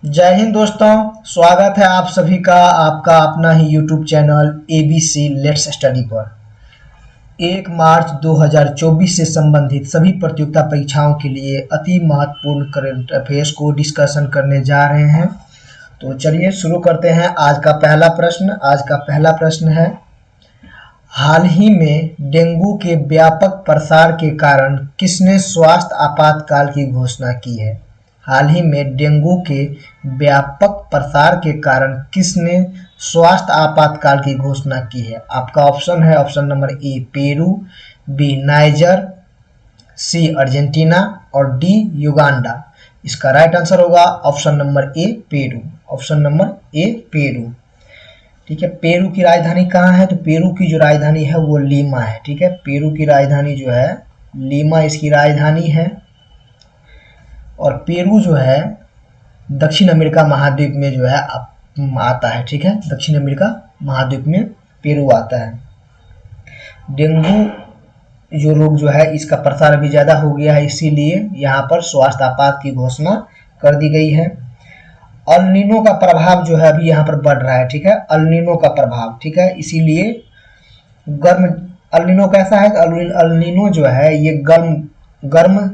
जय हिंद दोस्तों। स्वागत है आप सभी का आपका अपना ही YouTube channel ABC let's study पर। 1 मार्च 2024 से संबंधित सभी प्रतियोगिता परीक्षाओं के लिए अति महत्वपूर्ण करंट अफेयर्स को डिस्कशन करने जा रहे हैं। तो चलिए शुरू करते हैं। आज का पहला प्रश्न है, हाल ही में डेंगू के व्यापक प्रसार के कारण किसने स्वास्थ्य आपातकाल की घोषणा की है? हाल ही में डेंगू के व्यापक प्रसार के कारण किसने स्वास्थ्य आपातकाल की घोषणा की है? आपका ऑप्शन है ऑप्शन नंबर ए Peru, B niger, C Argentina और डी युगांडा। इसका राइट आंसर होगा ऑप्शन नंबर ए पेरू। ऑप्शन नंबर ए पेरू। ठीक है, पेरू की राजधानी कहाँ है? तो पेरू की जो राजधानी है वो लीमा है। ठीक है, पेरू की राजधानी जो है लीमा इसकी राजधानी है। और पेरू जो है दक्षिण अमेरिका महाद्वीप में जो है आता है। ठीक है, दक्षिण अमेरिका महाद्वीप में पेरू आता है। डेंगू जो रोग जो है इसका प्रसार अभी ज़्यादा हो गया है, इसीलिए यहाँ पर स्वास्थ्य आपात की घोषणा कर दी गई है। अल नीनो का प्रभाव जो है अभी यहाँ पर बढ़ रहा है। ठीक है, अल नीनो का प्रभाव, ठीक है, इसीलिए गर्म अल नीनो कैसा है? अल नीनो जो है ये गर्म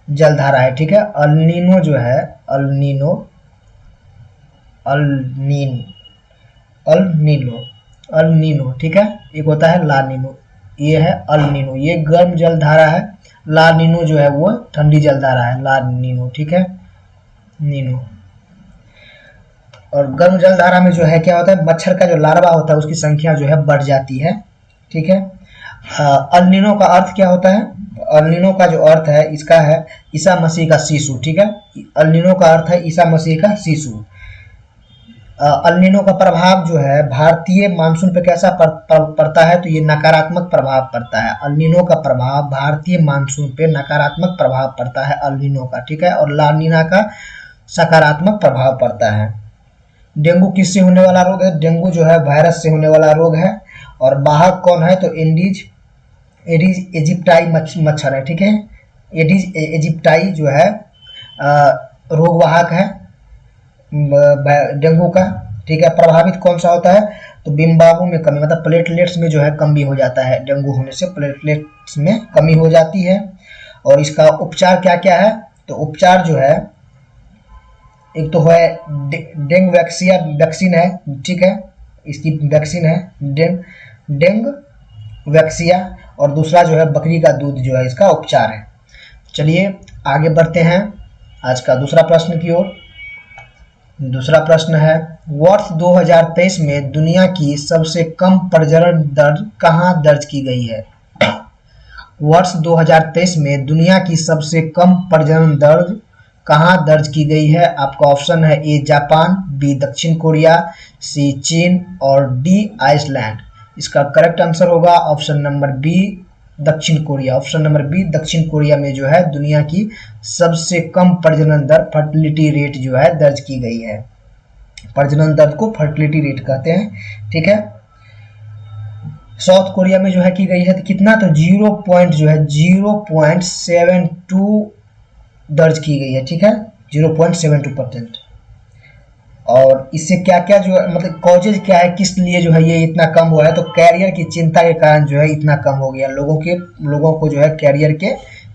जलधारा है। ठीक है, अल नीनो जो है अल नीनो ठीक है, एक होता है ला नीनो, ये है अल नीनो, ये गर्म जलधारा है। ला नीनो जो है वो ठंडी जलधारा है, ला नीनो। ठीक है, नीनो। और गर्म जलधारा में जो है क्या होता है, मच्छर का जो लार्वा होता है उसकी संख्या जो है बढ़ जाती है। ठीक है, अल नीनो का अर्थ क्या होता है? अल नीनो का जो अर्थ है इसका है ईसा मसीह का शिशु। ठीक है, अल नीनो का अर्थ है ईसा मसीह का शिशु। अल नीनो का प्रभाव जो है भारतीय मानसून पे कैसा पड़ता है? तो ये नकारात्मक प्रभाव पड़ता है। अल नीनो का प्रभाव भारतीय मानसून पे नकारात्मक प्रभाव पड़ता है अल नीनो का। ठीक है, और ला नीना का सकारात्मक प्रभाव पड़ता है। डेंगू किससे होने वाला रोग है? डेंगू जो है वायरस से होने वाला रोग है। और वाहक कौन है? तो एडिज इजिप्टाई मच्छर है। ठीक है, एडिज इजिप्टाई जो है रोगवाहक है डेंगू का। ठीक है, प्रभावित कौन सा होता है? तो बिम्बाबू में कमी, मतलब प्लेटलेट्स में जो है कमी हो जाता है। डेंगू होने से प्लेटलेट्स में कमी हो जाती है। और इसका उपचार क्या क्या है? तो उपचार जो है एक तो है डेंग वैक्सीन है। ठीक है, इसकी वैक्सीन है डेंग वैक्सिया। और दूसरा जो है बकरी का दूध जो है इसका उपचार है। चलिए आगे बढ़ते हैं आज का दूसरा प्रश्न की ओर। दूसरा प्रश्न है, वर्ष 2023 में दुनिया की सबसे कम प्रजनन दर कहाँ दर्ज की गई है? वर्ष 2023 में दुनिया की सबसे कम प्रजनन दर कहाँ दर्ज की गई है? आपका ऑप्शन है ए जापान, बी दक्षिण कोरिया, सी चीन और डी आइसलैंड। इसका करेक्ट आंसर होगा ऑप्शन नंबर बी दक्षिण कोरिया। ऑप्शन नंबर बी दक्षिण कोरिया में जो है दुनिया की सबसे कम प्रजनन दर, फर्टिलिटी रेट जो है दर्ज की गई है। प्रजनन दर को फर्टिलिटी रेट कहते हैं। ठीक है, साउथ कोरिया में जो है की गई है तो कितना? तो 0.72 दर्ज की गई है। ठीक है, 0.72%। और इससे क्या क्या जो है, मतलब कॉजेज क्या है, किस लिए जो है ये इतना कम हुआ है? तो कैरियर की चिंता के कारण जो है इतना कम हो गया। लोगों को जो है कैरियर के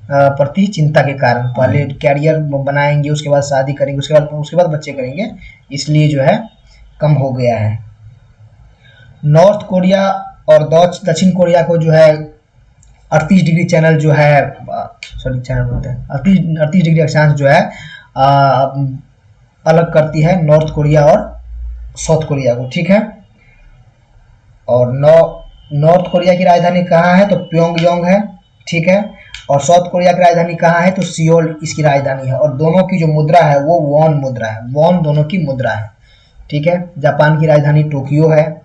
प्रति चिंता के कारण, पहले कैरियर बनाएंगे, उसके बाद शादी करेंगे, उसके बाद बच्चे करेंगे, इसलिए जो है कम हो गया है। नॉर्थ कोरिया और दक्षिण कोरिया को जो है 38 डिग्री चैनल जो है, सॉरी चैनल बोलते हैं, 38 डिग्री अक्षांश जो है अलग करती है नॉर्थ कोरिया और साउथ कोरिया को। ठीक है, और नॉर्थ कोरिया की राजधानी कहाँ है? तो प्योंगयांग है। ठीक है, और साउथ कोरिया की राजधानी कहाँ है? तो सियोल इसकी राजधानी है। और दोनों की जो मुद्रा है वो वॉन मुद्रा है, वॉन दोनों की मुद्रा है। ठीक है, जापान की राजधानी टोक्यो है,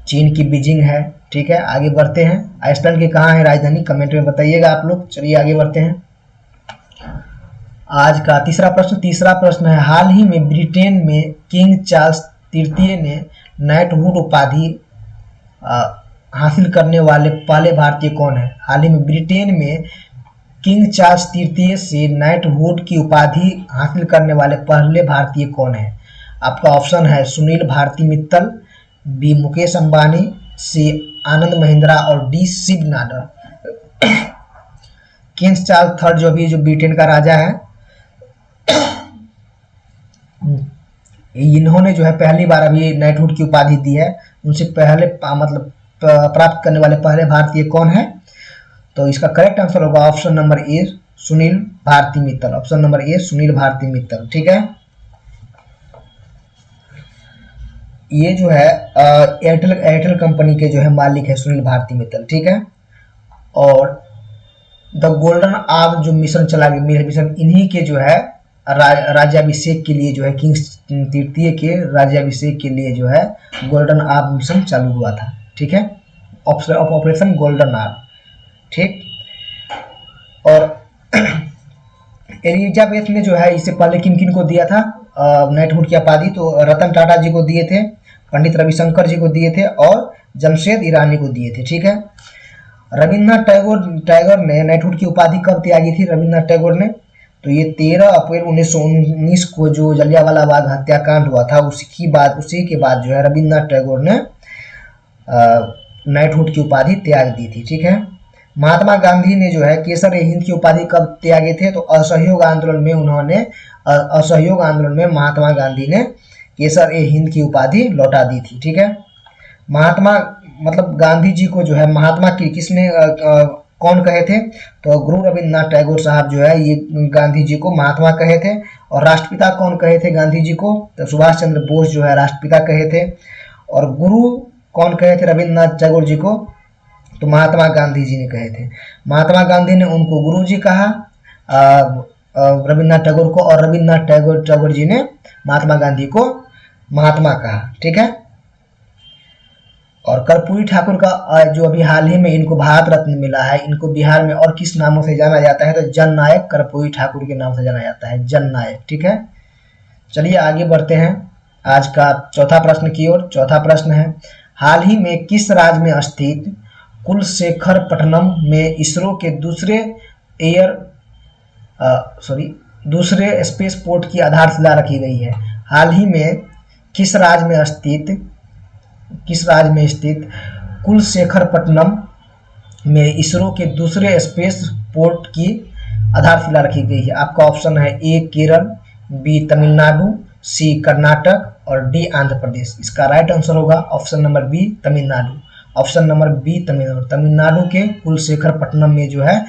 चीन की बीजिंग है। ठीक है, आगे बढ़ते हैं। आइसलैंड की कहाँ है राजधानी? कमेंट में बताइएगा आप लोग। चलिए आगे बढ़ते हैं। आज का तीसरा प्रश्न है, हाल ही में ब्रिटेन में किंग चार्ल्स तृतीय ने नाइटहुड उपाधि हासिल करने वाले पहले भारतीय कौन है? हाल ही में ब्रिटेन में किंग चार्ल्स तृतीय से नाइटहुड की उपाधि हासिल करने वाले पहले भारतीय कौन है? आपका ऑप्शन है सुनील भारती मित्तल, बी मुकेश अंबानी, सी आनंद महिंद्रा और D Shiv Nadar. King Charles third जो अभी जो ब्रिटेन का राजा है, इन्होंने जो है पहली बार अभी नाइटहुड की उपाधि दी है। उनसे पहले मतलब प्राप्त करने वाले पहले भारतीय कौन है? तो इसका करेक्ट आंसर होगा ऑप्शन नंबर ए सुनील भारती मित्तल। ऑप्शन नंबर ए सुनील भारती मित्तल। ठीक है, ये जो है एयरटेल कंपनी के जो है मालिक है सुनील भारती मित्तल। ठीक है, और द गोल्डन आर्म जो मिशन चला गया मिशन, इन्हीं के जो है राज्याभिषेक के लिए जो है किंग तृतीय के राज्याभिषेक के लिए जो है गोल्डन आर्म मिशन चालू हुआ था। ठीक है, ऑपरेशन गोल्डन आर्म। ठीक, और एलिजाबेथ ने जो है इससे पहले किन किन को दिया था नाइटहुड की उपाधि? तो रतन टाटा जी को दिए थे, पंडित रविशंकर जी को दिए थे और जमशेद ईरानी को दिए थे। ठीक है, रविन्द्रनाथ टैगोर ने नाइटहुड की उपाधि कब त्यागी थी? रविन्द्रनाथ टैगोर ने, तो ये 13 अप्रैल 1919 को जो जलियांवाला बाग हत्याकांड हुआ था उसी के बाद जो है रविन्द्रनाथ टैगोर ने नाइटहुड की उपाधि त्याग दी थी। ठीक है, महात्मा गांधी ने जो है केसर ए हिंद की उपाधि कब त्यागे थे? तो असहयोग आंदोलन में महात्मा गांधी ने केसर ए हिंद की उपाधि लौटा दी थी। ठीक है, महात्मा मतलब गांधी जी को जो है महात्मा की किसने कौन कहे थे? तो गुरु रविन्द्रनाथ टैगोर साहब जो है ये गांधी जी को महात्मा कहे थे। और राष्ट्रपिता कौन कहे थे गांधी जी को? तो सुभाष चंद्र बोस जो है राष्ट्रपिता कहे थे। और गुरु कौन कहे थे रविन्द्रनाथ टैगोर जी को? तो महात्मा गांधी जी ने कहे थे। महात्मा गांधी ने उनको गुरु जी कहा रविन्द्रनाथ टैगोर को, और रविन्द्रनाथ टैगोर जी ने महात्मा गांधी को महात्मा कहा। ठीक है, और कर्पूरी ठाकुर का जो अभी हाल ही में इनको भारत रत्न मिला है, इनको बिहार में और किस नामों से जाना जाता है? तो जननायक कर्पूरी ठाकुर के नाम से जाना जाता है, जननायक। ठीक है, चलिए आगे बढ़ते हैं आज का चौथा प्रश्न की ओर। चौथा प्रश्न है, हाल ही में किस राज्य में स्थित कुलशेखरपट्टनम में इसरो के दूसरे स्पेस पोर्ट की आधारशिला रखी गई है? हाल ही में किस राज्य में स्थित कुलशेखरपट्टनम में इसरो के दूसरे स्पेस पोर्ट की आधारशिला रखी गई है? आपका ऑप्शन है ए केरल, बी तमिलनाडु, सी कर्नाटक और डी आंध्र प्रदेश। इसका राइट आंसर होगा option number B Tamil Nadu. Option number B Tamil Nadu के कुलशेखरपट्टनम में जो है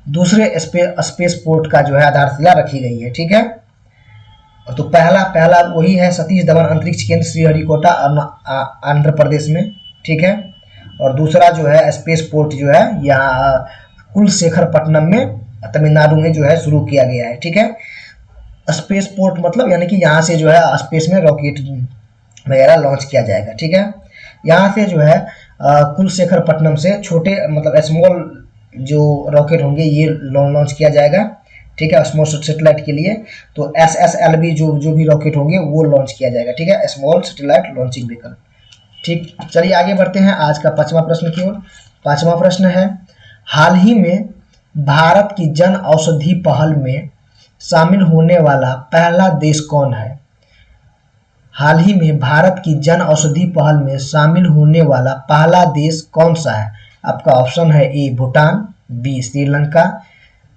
दूसरे स्पेस पोर्ट का जो है आधारशिला रखी गई है। ठीक है, तो पहला वही है सतीश धवन अंतरिक्ष केंद्र श्रीहरिकोटा आंध्र प्रदेश में। ठीक है, और दूसरा जो है स्पेस पोर्ट जो है यहाँ कुलशेखरपट्टनम में तमिलनाडु में जो है शुरू किया गया है। ठीक है, स्पेस पोर्ट मतलब यानी कि यहाँ से जो है स्पेस में रॉकेट वगैरह लॉन्च किया जाएगा। ठीक है, यहाँ से जो है कुलशेखरपट्टनम से छोटे मतलब स्मॉल जो रॉकेट होंगे ये लॉन्च किया जाएगा। ठीक है, स्मॉल सैटेलाइट के लिए तो SSLV जो भी रॉकेट होंगे वो लॉन्च किया जाएगा। ठीक है, स्मॉल सैटेलाइट लॉन्चिंग व्हीकल। ठीक, चलिए आगे बढ़ते हैं आज का पांचवा प्रश्न की ओर। पांचवा प्रश्न है, हाल ही में भारत की जन औषधि पहल में शामिल होने वाला पहला देश कौन है? हाल ही में भारत की जन औषधि पहल में शामिल होने वाला पहला देश कौन सा है? आपका ऑप्शन है ए भूटान, बी श्रीलंका,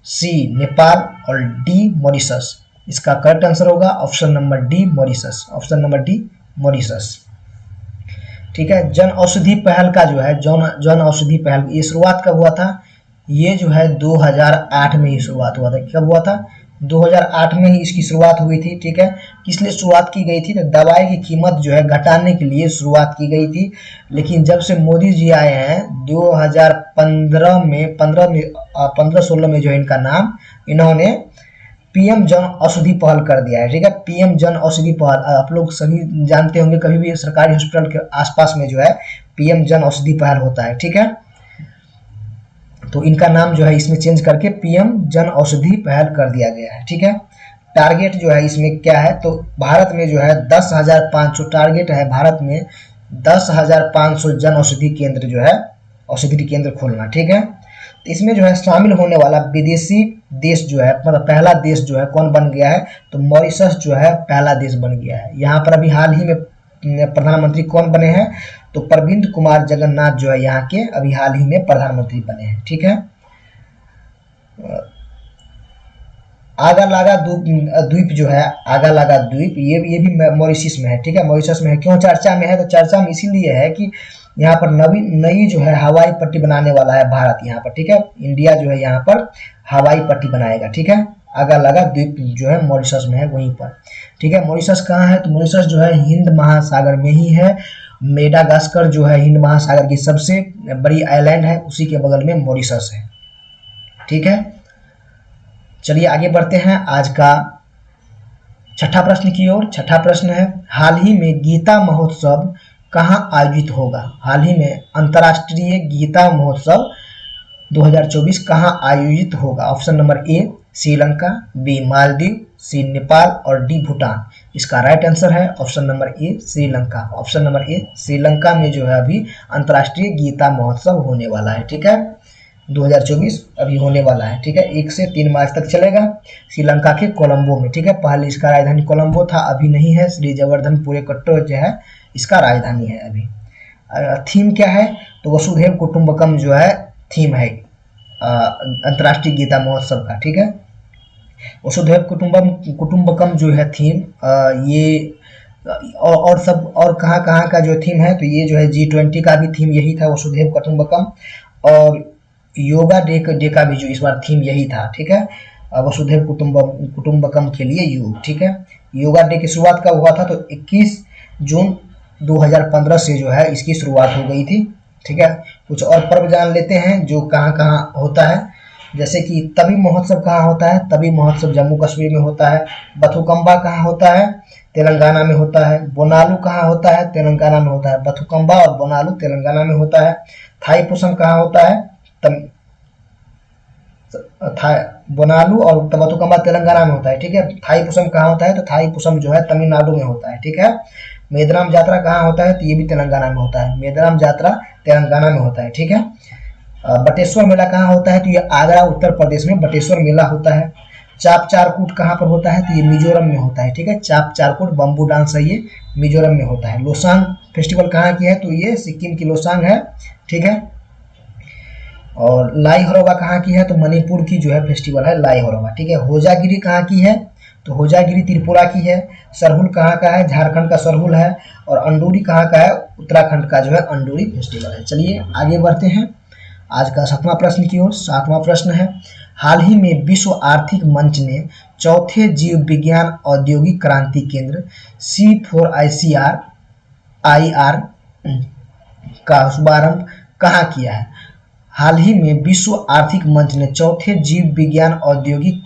सी नेपाल और डी मॉरिशस। इसका करेक्ट आंसर होगा option number D Mauritius. Option number D Mauritius. ठीक है, जन औषधि पहल का जो है जन औषधि पहल ये शुरुआत कब हुआ था? ये जो है 2008 में ही शुरुआत हुआ था। कब हुआ था? 2008 में ही इसकी शुरुआत हुई थी। ठीक है, किस लिए शुरुआत की गई थी? तो दवाई की कीमत जो है घटाने के लिए शुरुआत की गई थी। लेकिन जब से मोदी जी आए हैं 2015-16 में जो है इनका नाम इन्होंने पीएम जन औषधि पहल कर दिया है। ठीक है, पीएम जन औषधि पहल आप लोग सभी जानते होंगे, कभी भी सरकारी हॉस्पिटल के आसपास में जो है पीएम जन औषधि पहल होता है। ठीक है, तो इनका नाम जो है इसमें चेंज करके पीएम जन औषधि पहल कर दिया गया है। ठीक है, टारगेट जो है इसमें क्या है? तो भारत में जो है 10,500 टारगेट है, भारत में 10,500 जन औषधि केंद्र जो है औषधि केंद्र खोलना। ठीक है, तो इसमें जो है शामिल होने वाला विदेशी देश जो है, मतलब पहला देश जो है कौन बन गया है, तो मॉरिशस जो है पहला देश बन गया है। यहाँ पर अभी हाल ही में प्रधानमंत्री कौन बने हैं, तो प्रविंद कुमार जगन्नाथ जो है यहाँ के अभी हाल ही में प्रधानमंत्री बने हैं। ठीक है, आगालागा द्वीप जो है, आगालागा द्वीप ये भी मॉरिशस में है। ठीक है, मॉरिशस में है। क्यों चर्चा में है, तो चर्चा में इसीलिए है कि यहाँ पर नई जो है हवाई पट्टी बनाने वाला है भारत यहाँ पर। ठीक है, इंडिया जो है यहाँ पर हवाई पट्टी बनाएगा। ठीक है, आगालागा द्वीप जो है मॉरिशस में है, वहीं पर। ठीक है, मॉरिशस कहाँ है, तो मॉरिशस जो है हिंद महासागर में ही है। मेडागास्कर जो है हिंद महासागर की सबसे बड़ी आइलैंड है, उसी के बगल में मॉरिशस है। ठीक है, चलिए आगे बढ़ते हैं आज का छठा प्रश्न की ओर। छठा प्रश्न है, हाल ही में गीता महोत्सव कहाँ आयोजित होगा। हाल ही में अंतर्राष्ट्रीय गीता महोत्सव 2024 कहाँ आयोजित होगा। Option number A Sri Lanka, B Maldives, C Nepal और डी भूटान। इसका राइट आंसर है option number A Sri Lanka. Option number A Sri Lanka में जो है अभी अंतर्राष्ट्रीय गीता महोत्सव होने वाला है। ठीक है, 2024 अभी होने वाला है। ठीक है, 1 से 3 मार्च तक चलेगा श्रीलंका के कोलंबो में। ठीक है, पहले इसका राजधानी कोलंबो था, अभी नहीं है। श्री जगवर्धनपुरे कट्टो जो है इसका राजधानी है अभी। थीम क्या है, तो वसुधैव कुटुंबकम जो है थीम है अंतर्राष्ट्रीय गीता महोत्सव का। ठीक है, वसुधैव कुटुंबकम जो है थीम, ये और सब और कहाँ का जो थीम है, तो ये जो है G20 का भी थीम यही था, वसुधैव कुटुंबकम। और योगा डे का भी जो इस बार थीम यही था। ठीक है, वसुधैव कुटुंबकम के लिए योग। ठीक है, योगा डे की शुरुआत कब हुआ था, तो 21 जून 2015 से जो है इसकी शुरुआत हो गई थी। ठीक है, कुछ और पर्व जान लेते हैं जो कहाँ होता है। जैसे कि तभी महोत्सव कहाँ होता है, तभी महोत्सव जम्मू कश्मीर में होता है। बथुकम्बा कहाँ होता है, तेलंगाना में होता है। बोनालू कहाँ होता है, तेलंगाना में होता है। बथुकम्बा और बोनालू तेलंगाना में होता है। थाईपुसम कहाँ होता है, बोनालू और बथुकम्बा तेलंगाना में होता है। ठीक है, थाईपुसम कहाँ होता है, तो थाईपुसम जो है तमिलनाडु में होता है। ठीक है, मेदराम जात्रा कहाँ होता है, तो ये भी तेलंगाना में होता है। मेदराम जात्रा तेलंगाना में होता है। ठीक है, बटेश्वर मेला कहाँ होता है, तो ये आगरा उत्तर प्रदेश में बटेश्वर मेला होता है। चाप चारकूट कहाँ पर होता है, तो ये मिजोरम में होता है। ठीक है, चाप चारकूट बम्बू डांस है, ये मिजोरम में होता है। लोसांग फेस्टिवल कहाँ की है, तो ये सिक्किम की लोसांग है। ठीक है, और लाई हरोबा कहाँ की है, तो मणिपुर की जो है फेस्टिवल है लाई हरोबा। ठीक है, होजागिरी कहाँ की है, तो होजागिरी त्रिपुरा की है। सरहुल कहाँ का है, झारखंड का सरहुल है। और अंडूरी कहाँ का है, उत्तराखंड का जो है अंडूरी फेस्टिवल है। चलिए आगे बढ़ते हैं आज का 7वां प्रश्न की ओर। 7वां प्रश्न है, हाल ही में विश्व आर्थिक मंच ने चौथे जीव विज्ञान औद्योगिक क्रांति केंद्र C4ICR का शुभारंभ कहाँ किया है। हाल ही में विश्व आर्थिक मंच ने चौथे जीव विज्ञान औद्योगिक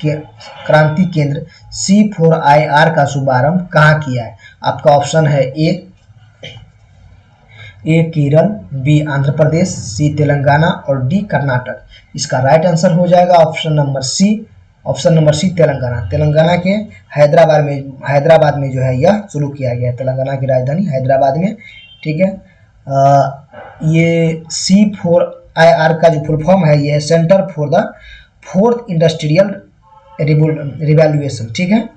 क्रांति केंद्र C4IR का शुभारंभ कहाँ किया है। आपका ऑप्शन है ए केरल, बी आंध्र प्रदेश, सी तेलंगाना और डी कर्नाटक। इसका राइट आंसर हो जाएगा option number C. Option number C Telangana. Telangana के हैदराबाद में जो है यह शुरू किया गया है, तेलंगाना की राजधानी हैदराबाद में। ठीक है, ये C4IR का जो फुल फॉर्म है, ये centre for the fourth industrial revolution. ठीक है,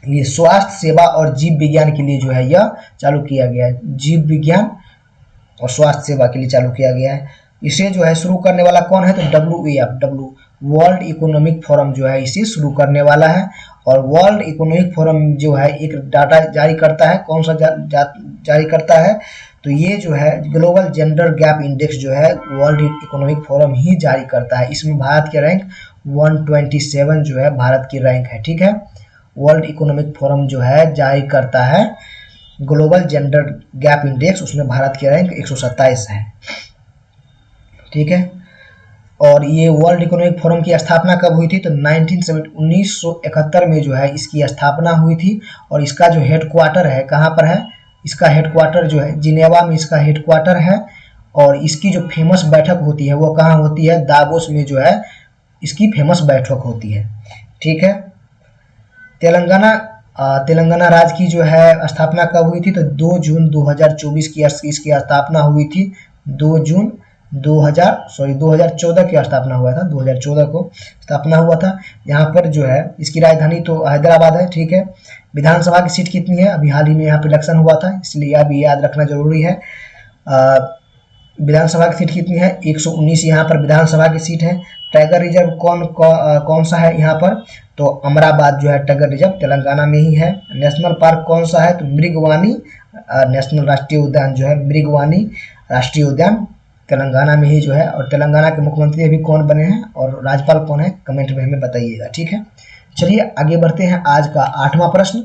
ये स्वास्थ्य सेवा और जीव विज्ञान के लिए जो है यह चालू किया गया है। जीव विज्ञान और स्वास्थ्य सेवा के लिए चालू किया गया है। इसे जो है शुरू करने वाला कौन है, तो WEF वर्ल्ड इकोनॉमिक फोरम जो है इसे शुरू करने वाला है। और वर्ल्ड इकोनॉमिक फोरम जो है एक डाटा जारी करता है, कौन सा जारी करता है, तो ये जो है ग्लोबल जेंडर गैप इंडेक्स जो है वर्ल्ड इकोनॉमिक फोरम ही जारी करता है। इसमें भारत के रैंक 127 जो है भारत की रैंक है। ठीक है, वर्ल्ड इकोनॉमिक फोरम जो है जारी करता है ग्लोबल जेंडर गैप इंडेक्स, उसमें भारत की रैंक 127 है। ठीक है, और ये वर्ल्ड इकोनॉमिक फोरम की स्थापना कब हुई थी, तो 1971 में जो है इसकी स्थापना हुई थी। और इसका जो हेडक्वार्टर है कहाँ पर है, इसका हेडक्वार्टर जो है जिनेवा में इसका हेडक्वार्टर है। और इसकी जो फेमस बैठक होती है वो कहाँ होती है, दावोस में जो है इसकी फेमस बैठक होती है। ठीक है, तेलंगाना राज्य की जो है स्थापना कब हुई थी, तो 2 जून 2024 की इसकी स्थापना हुई थी। 2 जून 2014 की स्थापना हुआ था, 2014 को स्थापना हुआ था। यहाँ पर जो है इसकी राजधानी तो हैदराबाद है, ठीक है। विधानसभा की सीट कितनी है, अभी हाल ही में यहाँ पे इलेक्शन हुआ था, इसलिए अभी याद रखना जरूरी है। विधानसभा की सीट कितनी है, 119 यहाँ पर विधानसभा की सीट है। टाइगर रिजर्व कौन सा है यहाँ पर, तो अमराबाद जो है टाइगर रिजर्व तेलंगाना में ही है। नेशनल पार्क कौन सा है, तो मृगवानी नेशनल राष्ट्रीय उद्यान जो है मृगवानी राष्ट्रीय उद्यान तेलंगाना में ही जो है। और तेलंगाना के मुख्यमंत्री अभी कौन बने हैं और राज्यपाल कौन है, कमेंट में हमें बताइएगा, ठीक है। चलिए आगे बढ़ते हैं। आज का 8वां प्रश्न।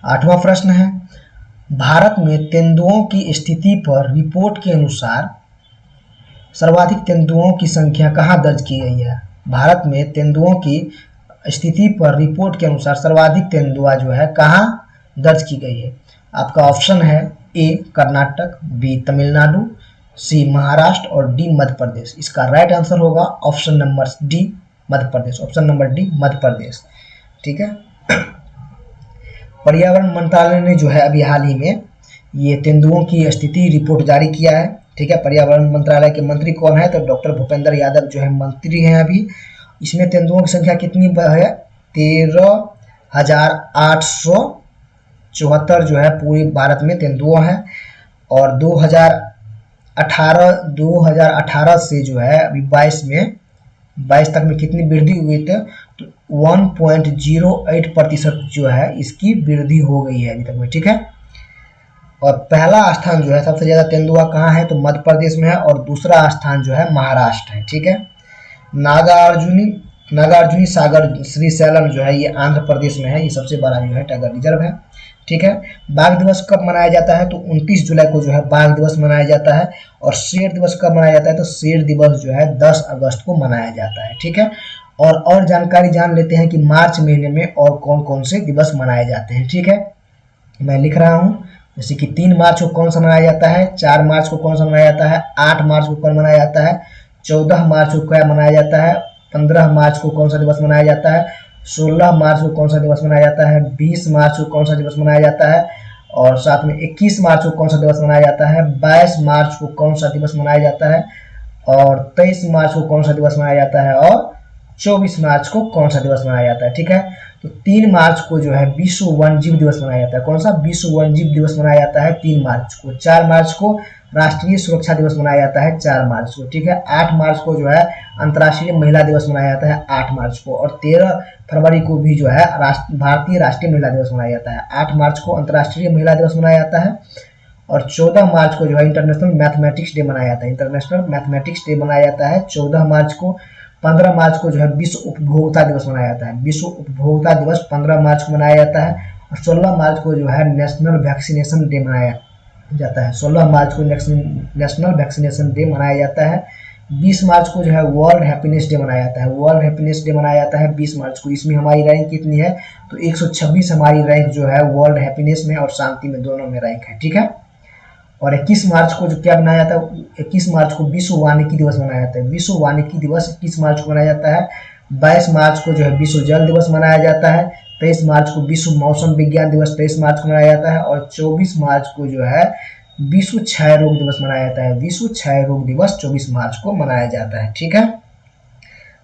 8वां प्रश्न है, भारत में तेंदुओं की स्थिति पर रिपोर्ट के अनुसार सर्वाधिक तेंदुओं की संख्या कहाँ दर्ज की गई है। भारत में तेंदुओं की स्थिति पर रिपोर्ट के अनुसार सर्वाधिक तेंदुआ जो है कहाँ दर्ज की गई है। आपका ऑप्शन है ए कर्नाटक, बी तमिलनाडु, सी महाराष्ट्र और डी मध्य प्रदेश। इसका राइट आंसर होगा option number D Madhya Pradesh, option number D Madhya Pradesh, ठीक है। पर्यावरण मंत्रालय ने जो है अभी हाल ही में ये तेंदुओं की स्थिति रिपोर्ट जारी किया है, ठीक है। पर्यावरण मंत्रालय के मंत्री कौन है, तो डॉक्टर भूपेंद्र यादव जो है मंत्री हैं अभी। इसमें तेंदुओं की संख्या कितनी है, 13,874 जो है पूरे भारत में तेंदुआ है। और 2018 से जो है अभी 22 तक में कितनी वृद्धि हुई थी, तो 1.08% जो है इसकी वृद्धि हो गई है अभी तक में, ठीक है। और पहला स्थान जो है सबसे ज़्यादा तेंदुआ कहाँ है, तो मध्य प्रदेश में है। और दूसरा स्थान जो है महाराष्ट्र है, ठीक है। नागार्जुनी सागर श्रीशैलम जो है ये आंध्र प्रदेश में है, ये सबसे बड़ा जो है टाइगर रिजर्व है, ठीक है। बाघ दिवस कब मनाया जाता है, तो 29 जुलाई को जो है बाघ दिवस मनाया जाता है। और शेर दिवस कब मनाया जाता है, तो शेर दिवस जो है 10 अगस्त को मनाया जाता है, ठीक है। और जानकारी जान लेते हैं कि मार्च महीने में और कौन कौन से दिवस मनाए जाते हैं, ठीक है। मैं लिख रहा हूँ, जैसे कि 3 मार्च को कौन सा मनाया जाता है, 4 मार्च को कौन सा मनाया जाता है, 8 मार्च को कौन मनाया जाता है, 14 मार्च को क्या मनाया जाता है, 15 मार्च को कौन सा दिवस मनाया जाता है, 16 मार्च को कौन सा दिवस मनाया जाता है, 20 मार्च को कौन सा दिवस मनाया जाता है, और साथ में 21 मार्च को कौन सा दिवस मनाया जाता है, 22 मार्च को कौन सा दिवस मनाया जाता है, और 23 मार्च को कौन सा दिवस मनाया जाता है, और 24 मार्च को कौन सा दिवस मनाया जाता है, ठीक है। तो 3 मार्च को जो है विश्व वन्यजीव दिवस मनाया जाता है। कौन सा, विश्व वन्यजीव दिवस मनाया जाता है 3 मार्च को। 4 मार्च को राष्ट्रीय सुरक्षा दिवस मनाया जाता है 4 मार्च को, ठीक है। 8 मार्च को जो है अंतर्राष्ट्रीय महिला दिवस मनाया जाता है 8 मार्च को। और 13 फरवरी को भी जो है भारतीय राष्ट्रीय महिला दिवस मनाया जाता है। 8 मार्च को अंतर्राष्ट्रीय महिला दिवस मनाया जाता है। और 14 मार्च को जो है इंटरनेशनल मैथमेटिक्स डे मनाया जाता है, इंटरनेशनल मैथमेटिक्स डे मनाया जाता है 14 मार्च को। 15 मार्च को जो है विश्व उपभोक्ता दिवस मनाया जाता है, विश्व उपभोक्ता दिवस 15 मार्च को मनाया जाता है। और 16 मार्च को जो है नेशनल वैक्सीनेशन डे मनाया जाता है, 16 मार्च को नेशनल वैक्सीनेशन डे मनाया जाता है। 20 मार्च को जो है वर्ल्ड हैप्पीनेस डे मनाया जाता है, वर्ल्ड हैप्पीनेस डे मनाया जाता है 20 मार्च को। इसमें हमारी रैंक कितनी है, तो 126 हमारी रैंक जो है वर्ल्ड हैप्पीनेस में और शांति में दोनों में रैंक है, ठीक है। और 21 मार्च को जो क्या मनाया जाता है, 21 मार्च को विश्व वानिकी दिवस मनाया जाता है, विश्व वानिकी दिवस 21 मार्च को मनाया जाता है। 22 मार्च को जो है विश्व जल दिवस मनाया जाता है। 23 मार्च को विश्व मौसम विज्ञान दिवस 23 मार्च को मनाया जाता है। और 24 मार्च को जो है विश्व क्षय रोग दिवस मनाया जाता है, विश्व क्षय रोग दिवस 24 मार्च को मनाया जाता है, ठीक है।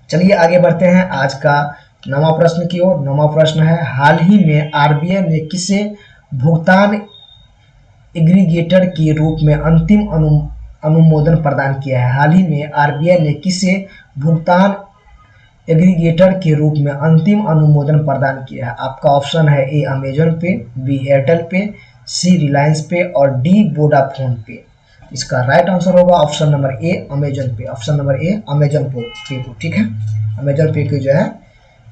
चलिए आगे बढ़ते हैं आज का 9वां प्रश्न की ओर। 9वां प्रश्न है, हाल ही में आरबीआई ने किसे भुगतान एग्रीगेटर के रूप में अंतिम अनुमोदन प्रदान किया है। हाल ही में आरबीआई ने किसे भुगतान एग्रीगेटर के रूप में अंतिम अनुमोदन प्रदान किया है। आपका ऑप्शन है ए अमेजन पे, बी एयरटेल पे, सी रिलायंस पे और डी वोडाफोन पे। इसका राइट आंसर होगा ऑप्शन नंबर ए अमेजन पे, ऑप्शन नंबर ए अमेजन पे, ठीक है। अमेजन पे को जो है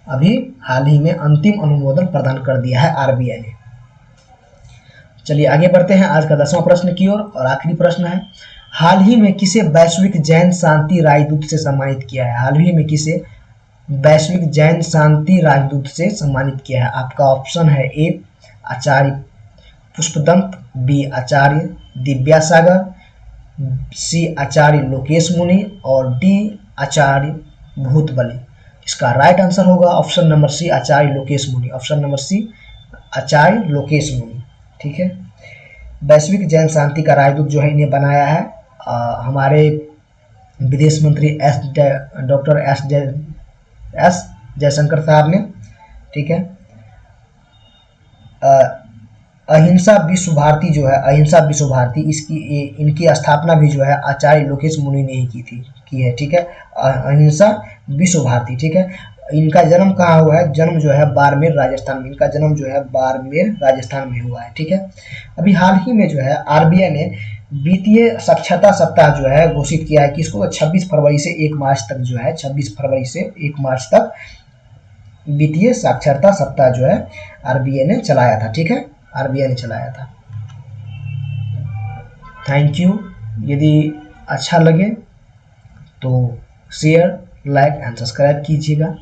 अभी हाल ही में अंतिम अनुमोदन प्रदान कर दिया है आरबीआई ने। चलिए आगे बढ़ते हैं आज का 10वां प्रश्न की ओर। और आखिरी प्रश्न है, हाल ही में किसे वैश्विक जैन शांति राजदूत से सम्मानित किया है। हाल ही में किसे वैश्विक जैन शांति राजदूत से सम्मानित किया है। आपका ऑप्शन है ए आचार्य पुष्पदंत, बी आचार्य दिव्यासागर, सी आचार्य लोकेश मुनि और डी आचार्य भूतबली। इसका राइट आंसर होगा ऑप्शन नंबर सी आचार्य लोकेश मुनि, ऑप्शन नंबर सी आचार्य लोकेश मुनि, ठीक है। वैश्विक जैन शांति का राजदूत जो है इन्हें बनाया है हमारे विदेश मंत्री डॉक्टर एस जयशंकर साहब ने, ठीक है। अहिंसा विश्व भारती जो है, अहिंसा विश्व भारती, इनकी स्थापना भी जो है आचार्य लोकेश मुनि ने ही की है, ठीक है। अहिंसा विश्व भारती, ठीक है। इनका जन्म कहाँ हुआ है? जन्म जो है बाड़मेर राजस्थान में, इनका जन्म जो है बाड़मेर राजस्थान में हुआ है, ठीक है। अभी हाल ही में जो है आरबीआई ने वित्तीय साक्षरता सप्ताह जो है घोषित किया है कि इसको 26 फरवरी से 1 मार्च तक जो है, 26 फरवरी से 1 मार्च तक वित्तीय साक्षरता सप्ताह जो है आरबीआई ने चलाया था, ठीक है। आरबीआई ने चलाया था। Thank you. यदि अच्छा लगे तो शेयर, लाइक एंड सब्सक्राइब कीजिएगा।